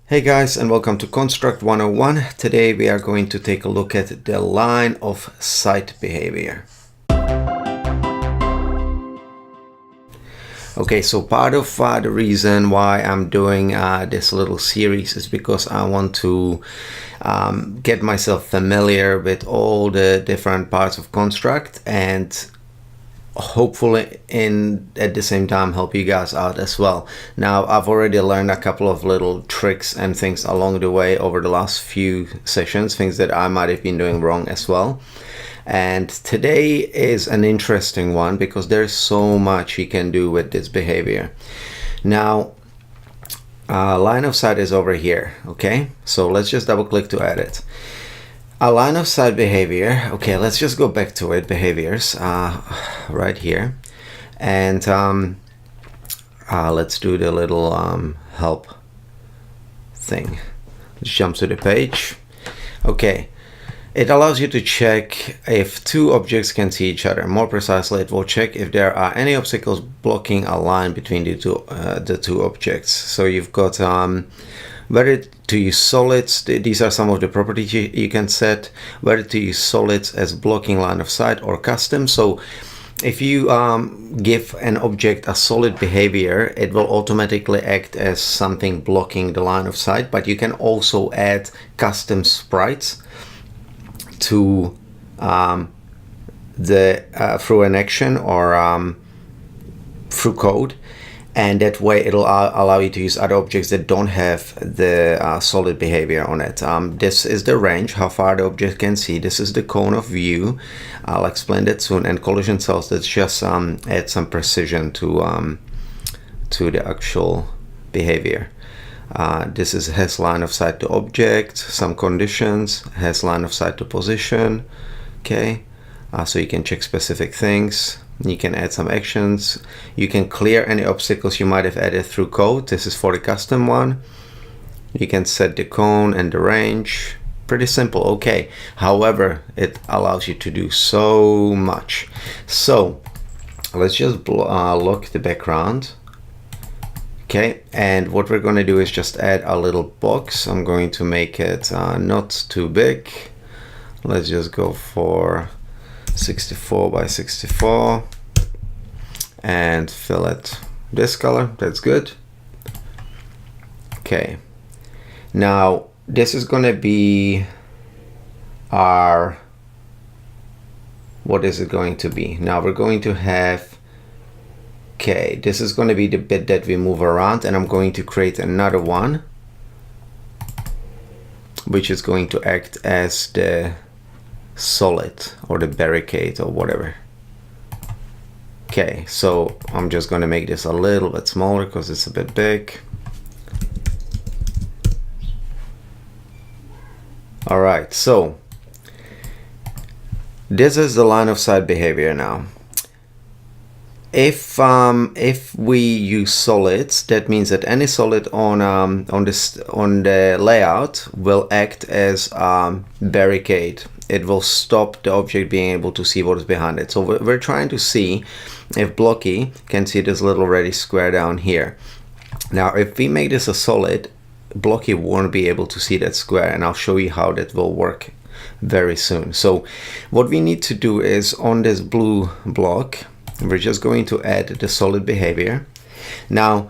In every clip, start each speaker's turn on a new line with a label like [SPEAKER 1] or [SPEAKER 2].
[SPEAKER 1] Hey guys, and welcome to Construct 101. Today we are going to take a look at the line of sight behavior. Okay, so part of the reason why I'm doing this little series is because I want to get myself familiar with all the different parts of Construct and hopefully at the same time help you guys out as well. Now, I've already learned a couple of little tricks and things along the way over the last few sessions, things that I might have been doing wrong as well. And today is an interesting one because there's so much you can do with this behavior. Now, line of sight is over here, okay? So let's just double click to edit. A line of sight behavior, okay, let's just go back to it, behaviors, right here. And let's do the little help thing. Let's jump to the page. Okay, it allows you to check if two objects can see each other. More precisely, it will check if there are any obstacles blocking a line between the two objects. So you've got whether to use solids, these are some of the properties you can set, whether to use solids as blocking line of sight or custom. So if you give an object a solid behavior, it will automatically act as something blocking the line of sight, but you can also add custom sprites to through an action or through code. And that way it'll allow you to use other objects that don't have the solid behavior on it. This is the range, how far the object can see. This is the cone of view. I'll explain that soon. And collision cells, that just add some precision to the actual behavior. This has line of sight to object, some conditions, has line of sight to position. Okay, so you can check specific things. You can add some actions. You can clear any obstacles you might have added through code. This is for the custom one. You can set the cone and the range. Pretty simple, okay. However, it allows you to do so much. So let's just lock the background. Okay, and what we're going to do is just add a little box. I'm going to make it not too big. Let's just go for 64 by 64 and fill it this color. That's good. Okay, now this is going to be our, what is it going to be? Now we're going to have, okay, this is going to be the bit that we move around, and I'm going to create another one which is going to act as the solid or the barricade or whatever. Okay, so I'm just going to make this a little bit smaller because it's a bit big. All right, so this is the line of sight behavior now. If we use solids, that means that any solid on the layout will act as barricade. It will stop the object being able to see what is behind it. So we're trying to see if Blocky can see this little ready square down here. Now, if we make this a solid, Blocky won't be able to see that square, and I'll show you how that will work very soon. So what we need to do is on this blue block, we're just going to add the solid behavior. Now,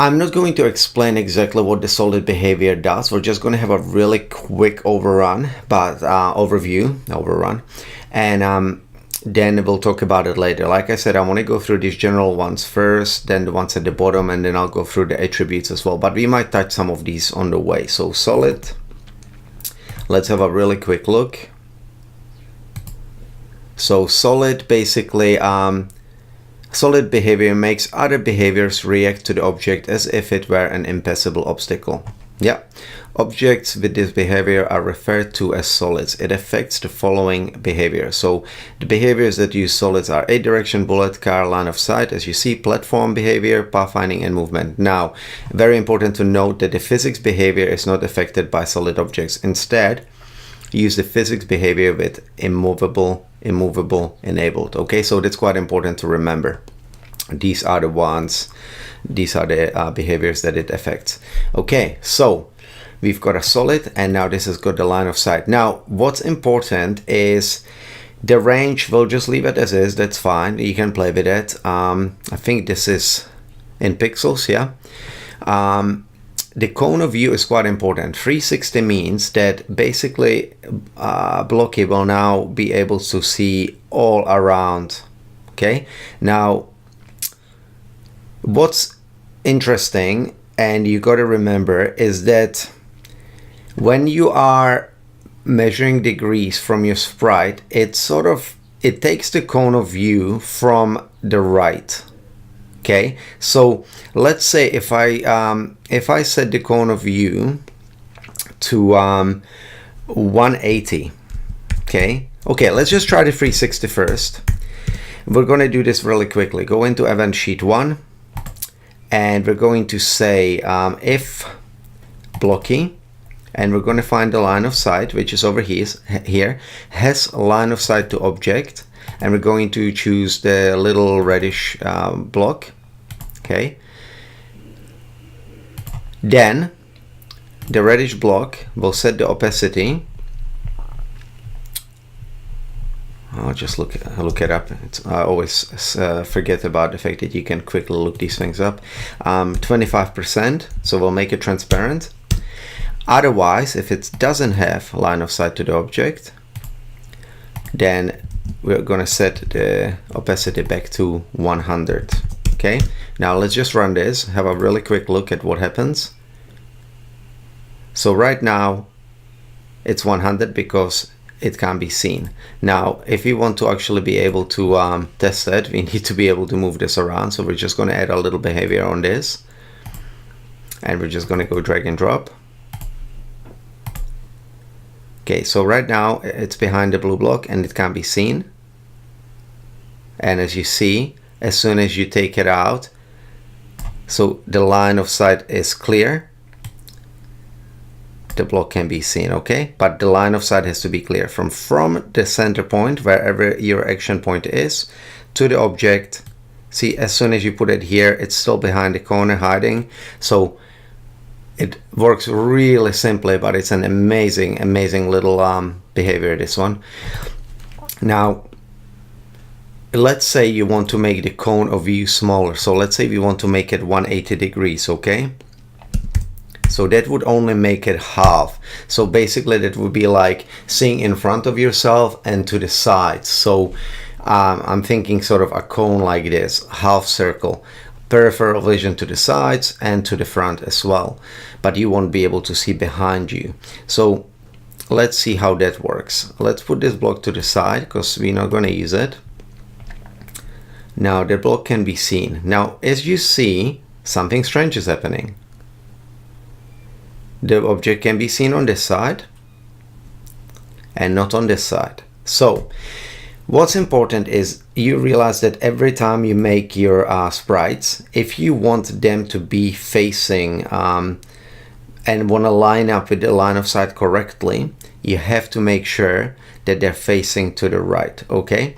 [SPEAKER 1] I'm not going to explain exactly what the solid behavior does. We're just going to have a really quick overview, and then we'll talk about it later. Like I said, I want to go through these general ones first, then the ones at the bottom, and then I'll go through the attributes as well. But we might touch some of these on the way. So solid, let's have a really quick look. So solid basically, solid behavior makes other behaviors react to the object as if it were an impassable obstacle. Yeah, objects with this behavior are referred to as solids. It affects the following behavior. So the behaviors that use solids are a direction, bullet, car, line of sight, as you see, platform behavior, pathfinding, and movement. Now, very important to note that the physics behavior is not affected by solid objects. Instead, use the physics behavior with immovable enabled. Okay, so that's quite important to remember. these are the ones, these are the behaviors that it affects. Okay, so we've got a solid, and now this has got the line of sight. Now what's important is the range. We'll just leave it as is, that's fine, you can play with it. I think this is in pixels, yeah. The cone of view is quite important. 360 means that basically Blocky will now be able to see all around. Okay, now what's interesting, and you got to remember, is that when you are measuring degrees from your sprite, it takes the cone of view from the right. Okay, so let's say if I set the cone of view to 180. Okay, let's just try the 360 first. We're going to do this really quickly. Go into event sheet 1, and we're going to say if Blocky, and we're going to find the line of sight, which is over here, has a line of sight to object, and we're going to choose the little reddish block. Okay, then the reddish block will set the opacity. I'll just look it up. I always forget about the fact that you can quickly look these things up. 25%, so we'll make it transparent. Otherwise, if it doesn't have line of sight to the object, then we're going to set the opacity back to 100. Okay, now let's just run this, have a really quick look at what happens. So right now it's 100 because it can't be seen. Now if we want to actually be able to test it, we need to be able to move this around. So we're just going to add a little behavior on this, and we're just going to go drag and drop. Okay, so right now it's behind the blue block and it can't be seen. And as you see, as soon as you take it out, so the line of sight is clear, the block can be seen. Okay, but the line of sight has to be clear from the center point, wherever your action point is, to the object. See, as soon as you put it here, it's still behind the corner hiding. So it works really simply, but it's an amazing little behavior, this one. Now let's say you want to make the cone of view smaller. So let's say we want to make it 180 degrees. Okay, so that would only make it half. So basically that would be like seeing in front of yourself and to the sides. So I'm thinking sort of a cone like this, half circle, peripheral vision to the sides and to the front as well, but you won't be able to see behind you. So let's see how that works. Let's put this block to the side because we're not going to use it. Now the block can be seen. Now as you see, something strange is happening. The object can be seen on this side and not on this side. So what's important is you realize that every time you make your sprites, if you want them to be facing and want to line up with the line of sight correctly, you have to make sure that they're facing to the right. Okay,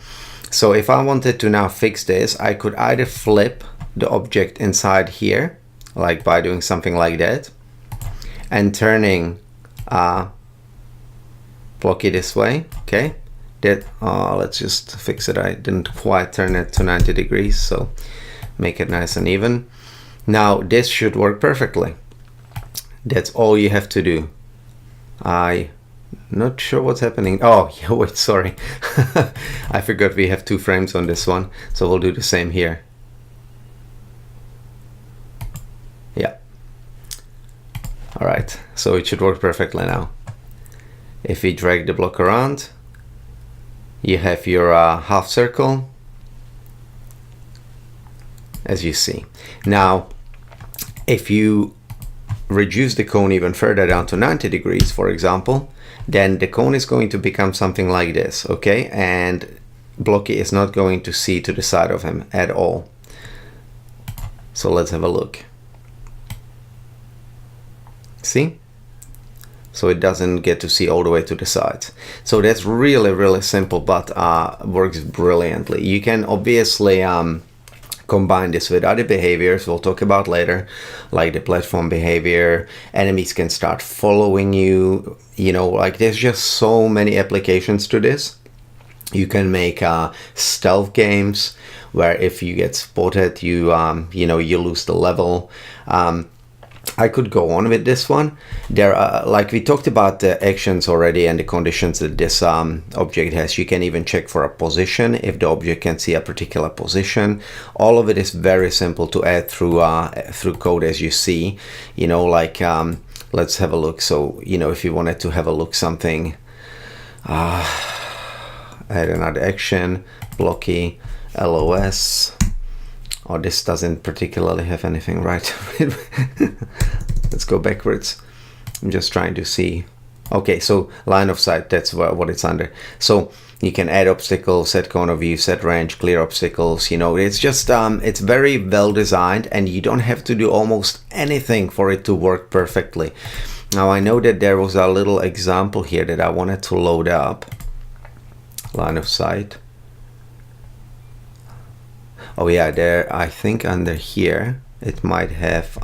[SPEAKER 1] so if I wanted to now fix this, I could either flip the object inside here, like by doing something like that, and turning Blocky this way. Okay, that let's just fix it. I didn't quite turn it to 90 degrees, so make it nice and even. Now this should work perfectly. That's all you have to do. I'm not sure what's happening. Oh yeah, wait, sorry. I forgot we have 2 frames on this one, so we'll do the same here. Yeah, all right, so it should work perfectly now. If we drag the block around, you have your half circle, as you see. Now if you reduce the cone even further down to 90 degrees, for example, then the cone is going to become something like this. Okay, and Blocky is not going to see to the side of him at all. So let's have a look. See? So it doesn't get to see all the way to the sides. So that's really simple, but works brilliantly. You can obviously combine this with other behaviors we'll talk about later, like the platform behavior. Enemies can start following you, like there's just so many applications to this. You can make stealth games where if you get spotted, you lose the level. I could go on with this one. There are, like we talked about the actions already and the conditions that this object has. You can even check for a position if the object can see a particular position. All of it is very simple to add through code, as you see. Let's have a look. So if you wanted to have a look something, add another action, blocky, LOS. Oh, this doesn't particularly have anything, right? Let's go backwards. I'm just trying to see. Okay, so line of sight, that's what it's under. So you can add obstacles, set corner view, set range, clear obstacles. It's just, it's very well designed, and you don't have to do almost anything for it to work perfectly. Now, I know that there was a little example here that I wanted to load up. Line of sight. Oh yeah, there, I think under here it might have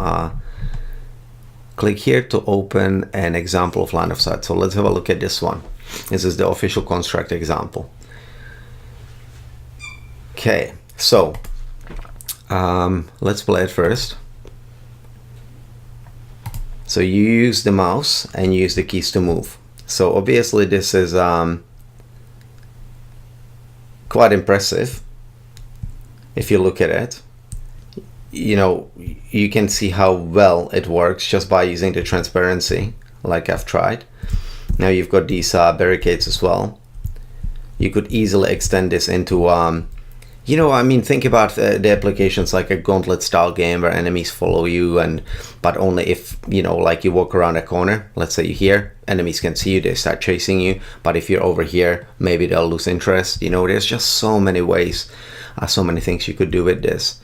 [SPEAKER 1] click here to open an example of line of sight. So let's have a look at this one. This is the official construct example. Okay, so let's play it first. So you use the mouse and use the keys to move. So obviously this is quite impressive. If you look at it, you can see how well it works just by using the transparency, like I've tried. Now you've got these barricades as well. You could easily extend this into, think about the applications like a gauntlet style game where enemies follow you, but only if, like you walk around a corner, let's say you're here, enemies can see you, they start chasing you. But if you're over here, maybe they'll lose interest. There's just so many ways. So many things you could do with this.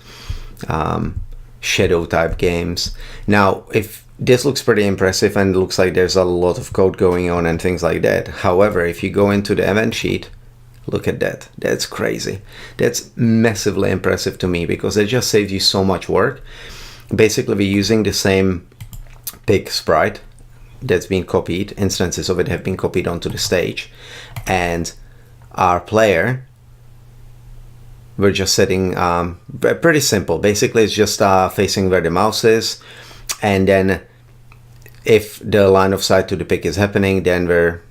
[SPEAKER 1] Shadow type games. Now, if this looks pretty impressive and looks like there's a lot of code going on and things like that. However, if you go into the event sheet, look at that. That's crazy. That's massively impressive to me because it just saves you so much work. Basically, we're using the same pig sprite that's been copied. Instances of it have been copied onto the stage. And our player, we're just setting pretty simple. Basically, it's just facing where the mouse is, and then if the line of sight to the pick is happening, then we're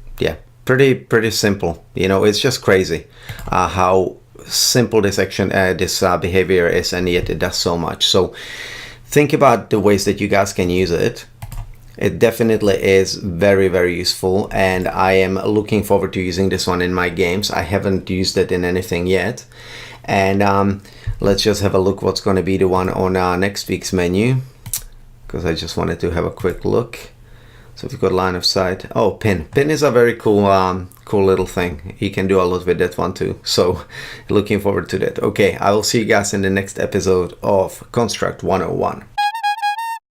[SPEAKER 1] pretty simple. It's just crazy how simple this action, this behavior is, and yet it does so much. So think about the ways that you guys can use it. It definitely is very, very useful, and I am looking forward to using this one in my games. I haven't used it in anything yet. And let's just have a look what's going to be the one on next week's menu, because I just wanted to have a quick look. So we've got line of sight. Oh, pin is a very cool little thing. You can do a lot with that one too, so looking forward to that. Okay, I will see you guys in the next episode of Construct 101.